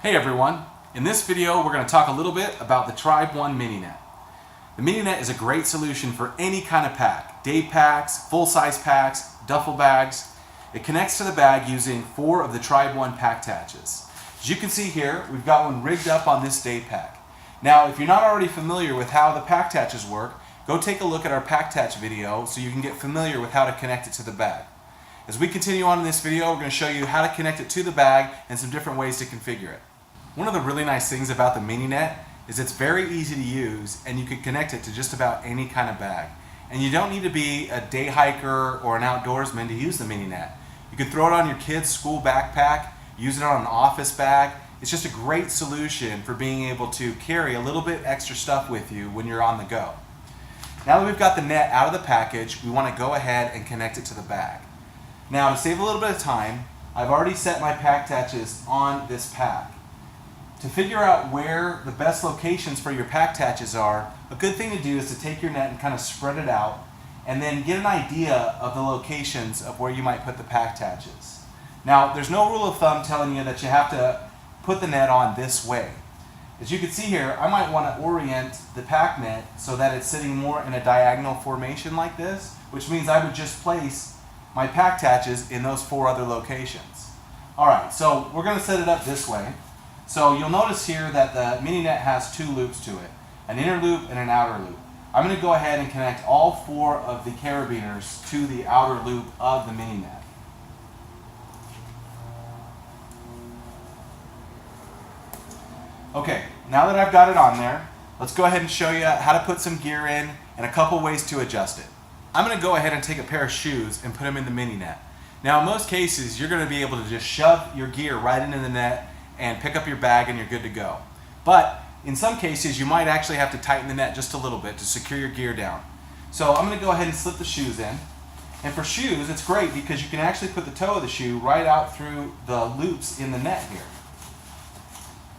Hey everyone, in this video we're going to talk a little bit about the Tribe One MiniNet. The MiniNet is a great solution for any kind of pack, day packs, full-size packs, duffel bags. It connects to the bag using 4 of the Tribe One pack attaches. As you can see here, we've got one rigged up on this day pack. Now if you're not already familiar with how the pack attaches work, go take a look at our pack attach video so you can get familiar with how to connect it to the bag. As we continue on in this video, we're going to show you how to connect it to the bag and some different ways to configure it. One of the really nice things about the MiniNet is it's very easy to use and you can connect it to just about any kind of bag. And you don't need to be a day hiker or an outdoorsman to use the MiniNet. You can throw it on your kid's school backpack, use it on an office bag. It's just a great solution for being able to carry a little bit extra stuff with you when you're on the go. Now that we've got the net out of the package, we want to go ahead and connect it to the bag. Now to save a little bit of time, I've already set my pack attaches on this pack. To figure out where the best locations for your pack attaches are, a good thing to do is to take your net and kind of spread it out and then get an idea of the locations of where you might put the pack attaches. Now there's no rule of thumb telling you that you have to put the net on this way. As you can see here, I might want to orient the pack net so that it's sitting more in a diagonal formation like this, which means I would just place my pack attaches in those 4 other locations. Alright, so we're going to set it up this way. So you'll notice here that the MiniNet has 2 loops to it, an inner loop and an outer loop. I'm going to go ahead and connect all 4 of the carabiners to the outer loop of the MiniNet. Okay, now that I've got it on there, let's go ahead and show you how to put some gear in and a couple ways to adjust it. I'm going to go ahead and take a pair of shoes and put them in the MiniNet. Now in most cases, you're going to be able to just shove your gear right into the net and pick up your bag and you're good to go. But in some cases you might actually have to tighten the net just a little bit to secure your gear down. So I'm going to go ahead and slip the shoes in. And for shoes it's great because you can actually put the toe of the shoe right out through the loops in the net here.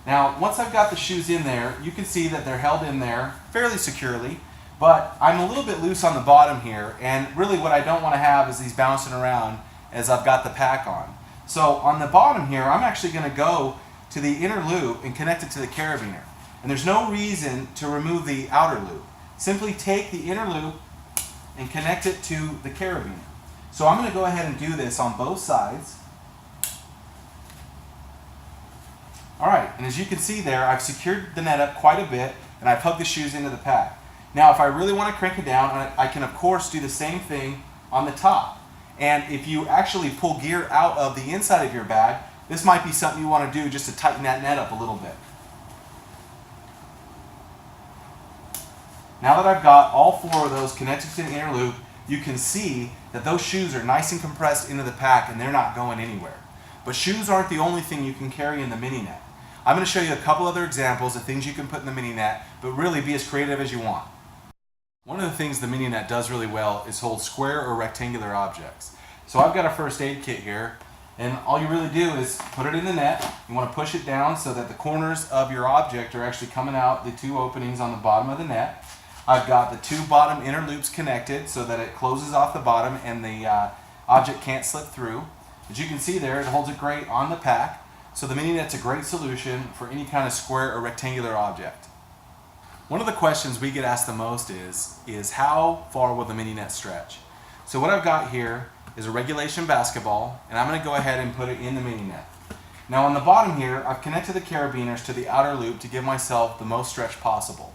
Now once I've got the shoes in there, you can see that they're held in there fairly securely, but I'm a little bit loose on the bottom here, and really what I don't want to have is these bouncing around as I've got the pack on. So on the bottom here, I'm actually going to go to the inner loop and connect it to the carabiner. And there's no reason to remove the outer loop. Simply take the inner loop and connect it to the carabiner. So I'm going to go ahead and do this on both sides. Alright, and as you can see there, I've secured the net up quite a bit and I've hugged the shoes into the pack. Now if I really want to crank it down, I can of course do the same thing on the top. And if you actually pull gear out of the inside of your bag, this might be something you want to do just to tighten that net up a little bit. Now that I've got all 4 of those connected to the inner loop, you can see that those shoes are nice and compressed into the pack and they're not going anywhere. But shoes aren't the only thing you can carry in the MiniNet. I'm going to show you a couple other examples of things you can put in the MiniNet, but really be as creative as you want. One of the things the MiniNet does really well is hold square or rectangular objects. So I've got a first aid kit here, and all you really do is put it in the net. You want to push it down so that the corners of your object are actually coming out the 2 openings on the bottom of the net. I've got the 2 bottom inner loops connected so that it closes off the bottom and the object can't slip through. As you can see there, it holds it great on the pack. So the MiniNet's a great solution for any kind of square or rectangular object. One of the questions we get asked the most is how far will the MiniNet stretch? So what I've got here is a regulation basketball, and I'm going to go ahead and put it in the MiniNet. Now on the bottom here, I've connected the carabiners to the outer loop to give myself the most stretch possible.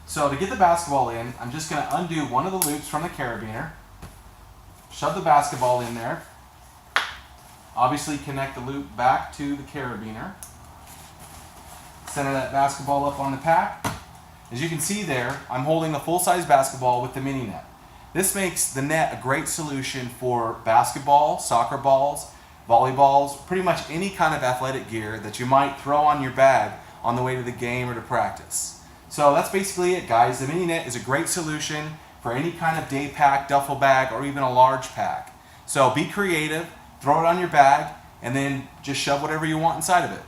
So to get the basketball in, I'm just going to undo one of the loops from the carabiner, shove the basketball in there, obviously connect the loop back to the carabiner, center that basketball up on the pack. As you can see there, I'm holding a full-size basketball with the MiniNet. This makes the net a great solution for basketball, soccer balls, volleyballs, pretty much any kind of athletic gear that you might throw on your bag on the way to the game or to practice. So that's basically it, guys. The MiniNet is a great solution for any kind of day pack, duffel bag, or even a large pack. So be creative, throw it on your bag, and then just shove whatever you want inside of it.